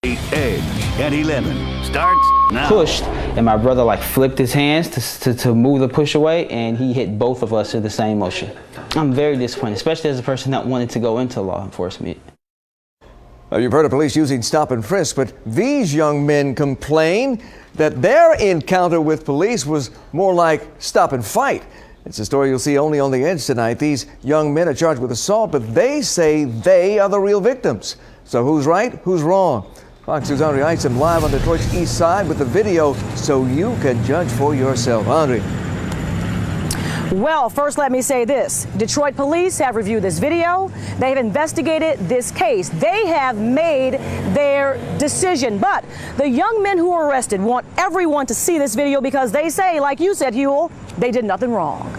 Edge at 11 starts now. Pushed, and my brother like flipped his hands to move the push away, and he hit both of us in the same motion. I'm very disappointed, especially as a person that wanted to go into law enforcement. Well, you've heard of police using stop and frisk, but these young men complain that their encounter with police was more like stop and fight. It's a story you'll see only on The Edge tonight. These young men are charged with assault, but they say they are the real victims. So who's right? Who's wrong? Fox News' Andre Isom live on Detroit's east side with the video so you can judge for yourself. Andre. Well, first let me say this. Detroit police have reviewed this video. They've investigated this case. They have made their decision. But the young men who were arrested want everyone to see this video because they say, like you said, Huel, they did nothing wrong.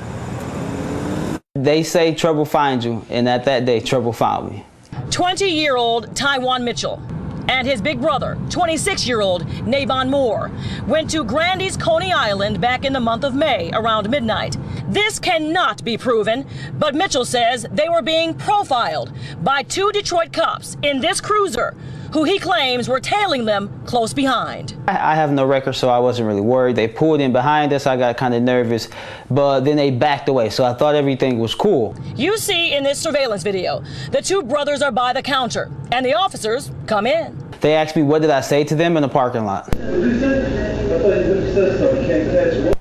They say trouble finds you, and at that day, trouble found me. 20-year-old Tywan Mitchell and his big brother, 26-year-old Navon Moore, went to Grandy's Coney Island back in the month of May around midnight. This cannot be proven, but Mitchell says they were being profiled by two Detroit cops in this cruiser who he claims were tailing them close behind. I have no record, so I wasn't really worried. They pulled in behind us. I got kind of nervous, but then they backed away, so I thought everything was cool. You see in this surveillance video, the two brothers are by the counter, and the officers come in. They asked me what did I say to them in the parking lot.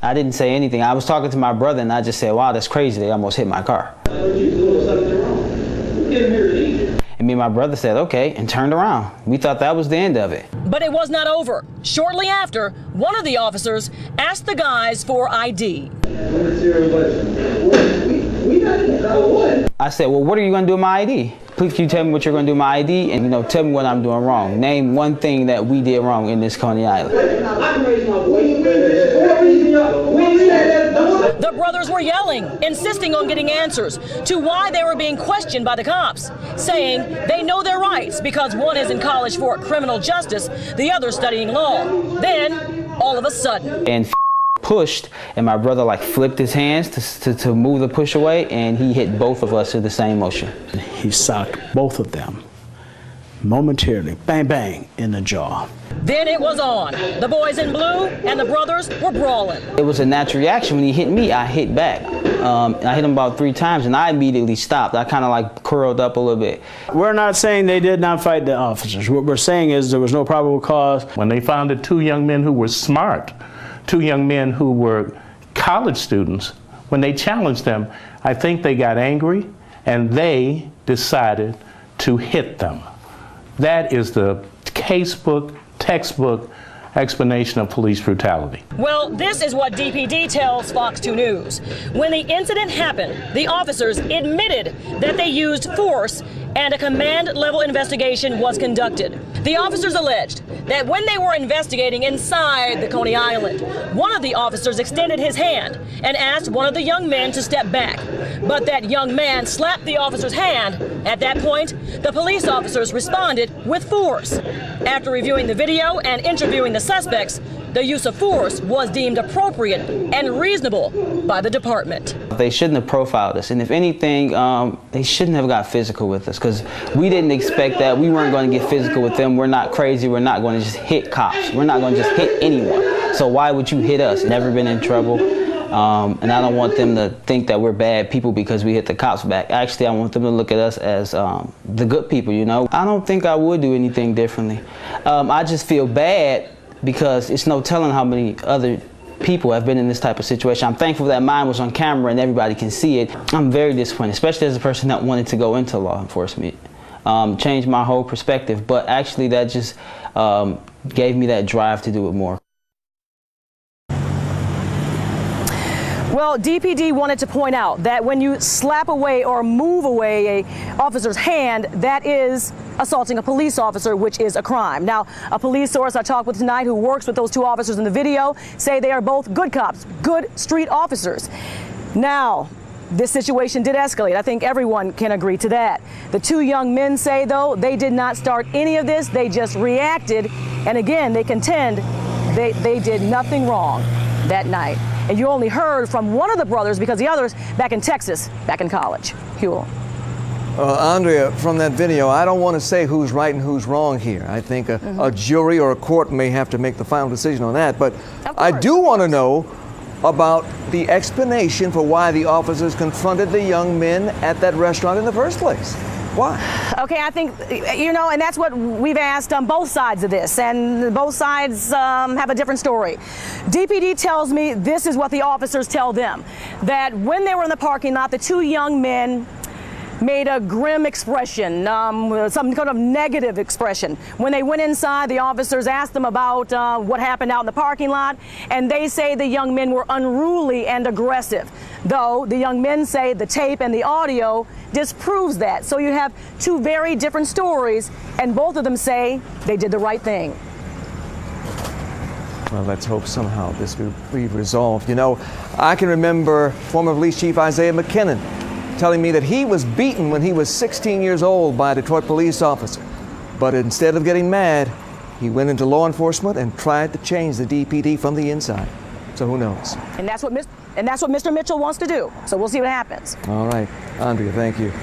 I didn't say anything. I was talking to my brother, and I just said, wow, that's crazy. They almost hit my car. And me and my brother said, okay, and turned around. We thought that was the end of it. But it was not over. Shortly after, one of the officers asked the guys for ID. I said, well, what are you going to do with my ID? Please, can you tell me what you're going to do with my ID? And, tell me what I'm doing wrong. Name one thing that we did wrong in this Coney Island. The brothers were yelling, insisting on getting answers to why they were being questioned by the cops, saying they know their rights because one is in college for criminal justice, the other studying law. Then, all of a sudden. And pushed, and my brother like flipped his hands to move the push away, and he hit both of us in the same motion. He socked both of them momentarily, bang, bang, in the jaw. Then it was on. The boys in blue and the brothers were brawling. It was a natural reaction. When he hit me, I hit back. I hit him about 3 times, and I immediately stopped. I kind of like curled up a little bit. We're not saying they did not fight the officers. What we're saying is there was no probable cause. When they found the two young men who were smart, two young men who were college students, when they challenged them, I think they got angry and they decided to hit them. That is the textbook explanation of police brutality. Well, this is what DPD tells Fox 2 News. When the incident happened, the officers admitted that they used force and a command-level investigation was conducted. The officers alleged that when they were investigating inside the Coney Island, one of the officers extended his hand and asked one of the young men to step back. But that young man slapped the officer's hand. At that point, the police officers responded with force. After reviewing the video and interviewing the suspects, the use of force was deemed appropriate and reasonable by the department. They shouldn't have profiled us, and if anything, they shouldn't have got physical with us, because we didn't expect that. We weren't going to get physical with them. We're not crazy. We're not going to just hit cops. We're not going to just hit anyone. So why would you hit us? Never been in trouble. And I don't want them to think that we're bad people because we hit the cops back. Actually, I want them to look at us as the good people, I don't think I would do anything differently. I just feel bad because it's no telling how many other people have been in this type of situation. I'm thankful that mine was on camera and everybody can see it. I'm very disappointed, especially as a person that wanted to go into law enforcement. Changed my whole perspective, but actually that just gave me that drive to do it more. Well, DPD wanted to point out that when you slap away or move away a officer's hand, that is assaulting a police officer, which is a crime. Now, a police source I talked with tonight who works with those two officers in the video say they are both good cops, good street officers. Now, this situation did escalate. I think everyone can agree to that. The two young men say, though, they did not start any of this. They just reacted. And again, they contend they did nothing wrong that night. And you only heard from one of the brothers because the other's back in Texas, back in college. Huel. Andrea, from that video, I don't want to say who's right and who's wrong here. I think a jury or a court may have to make the final decision on that. But I do want to know about the explanation for why the officers confronted the young men at that restaurant in the first place. Why? Okay, I think, and that's what we've asked on both sides of this, and both sides have a different story. DPD tells me this is what the officers tell them, that when they were in the parking lot, the two young men made a grim expression, some kind of negative expression. When they went inside, the officers asked them about what happened out in the parking lot, and they say the young men were unruly and aggressive. Though the young men say the tape and the audio disproves that. So you have two very different stories, and both of them say they did the right thing. Well, let's hope somehow this will be resolved. I can remember former Police Chief Isaiah McKinnon telling me that he was beaten when he was 16 years old by a Detroit police officer. But instead of getting mad, he went into law enforcement and tried to change the DPD from the inside. So who knows? And that's what Mr. Mitchell wants to do. So we'll see what happens. All right. Andrea, thank you.